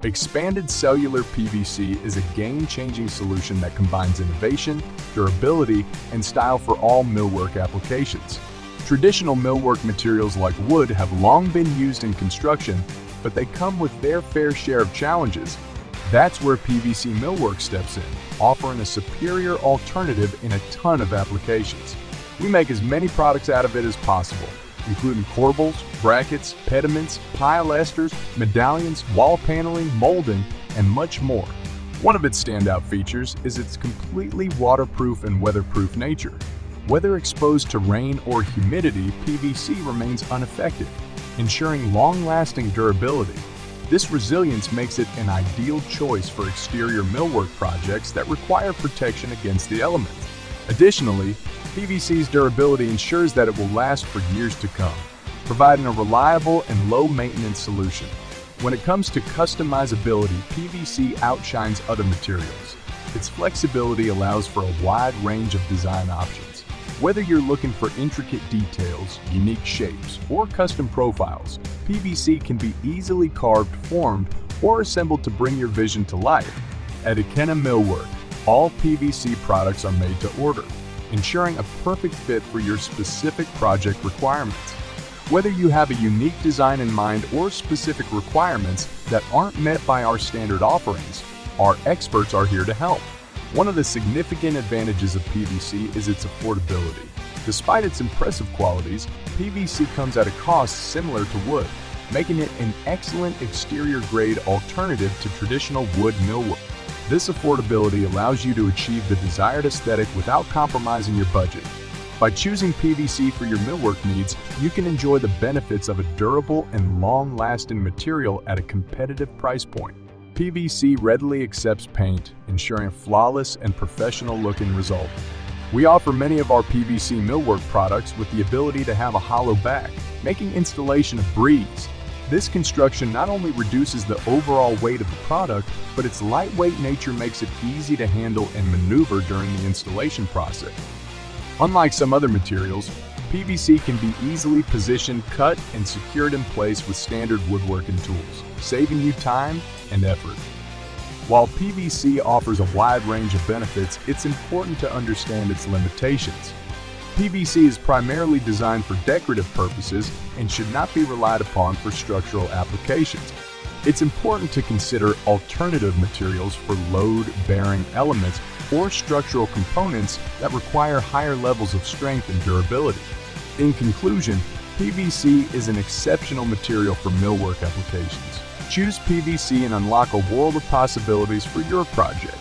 Expanded Cellular PVC is a game-changing solution that combines innovation, durability, and style for all millwork applications. Traditional millwork materials like wood have long been used in construction, but they come with their fair share of challenges. That's where PVC millwork steps in, offering a superior alternative in a ton of applications. We make as many products out of it as possible, including corbels, brackets, pediments, pilasters, medallions, wall paneling, molding, and much more. One of its standout features is its completely waterproof and weatherproof nature. Whether exposed to rain or humidity, PVC remains unaffected, ensuring long-lasting durability. This resilience makes it an ideal choice for exterior millwork projects that require protection against the elements. Additionally, PVC's durability ensures that it will last for years to come, providing a reliable and low-maintenance solution. When it comes to customizability, PVC outshines other materials. Its flexibility allows for a wide range of design options. Whether you're looking for intricate details, unique shapes, or custom profiles, PVC can be easily carved, formed, or assembled to bring your vision to life. At Ekena Millwork, all PVC products are made to order, ensuring a perfect fit for your specific project requirements. Whether you have a unique design in mind or specific requirements that aren't met by our standard offerings, our experts are here to help. One of the significant advantages of PVC is its affordability. Despite its impressive qualities, PVC comes at a cost similar to wood, making it an excellent exterior-grade alternative to traditional wood millwork. This affordability allows you to achieve the desired aesthetic without compromising your budget. By choosing PVC for your millwork needs, you can enjoy the benefits of a durable and long-lasting material at a competitive price point. PVC readily accepts paint, ensuring a flawless and professional-looking result. We offer many of our PVC millwork products with the ability to have a hollow back, making installation a breeze. This construction not only reduces the overall weight of the product, but its lightweight nature makes it easy to handle and maneuver during the installation process. Unlike some other materials, PVC can be easily positioned, cut, and secured in place with standard woodworking tools, saving you time and effort. While PVC offers a wide range of benefits, it's important to understand its limitations. PVC is primarily designed for decorative purposes and should not be relied upon for structural applications. It's important to consider alternative materials for load-bearing elements or structural components that require higher levels of strength and durability. In conclusion, PVC is an exceptional material for millwork applications. Choose PVC and unlock a world of possibilities for your project.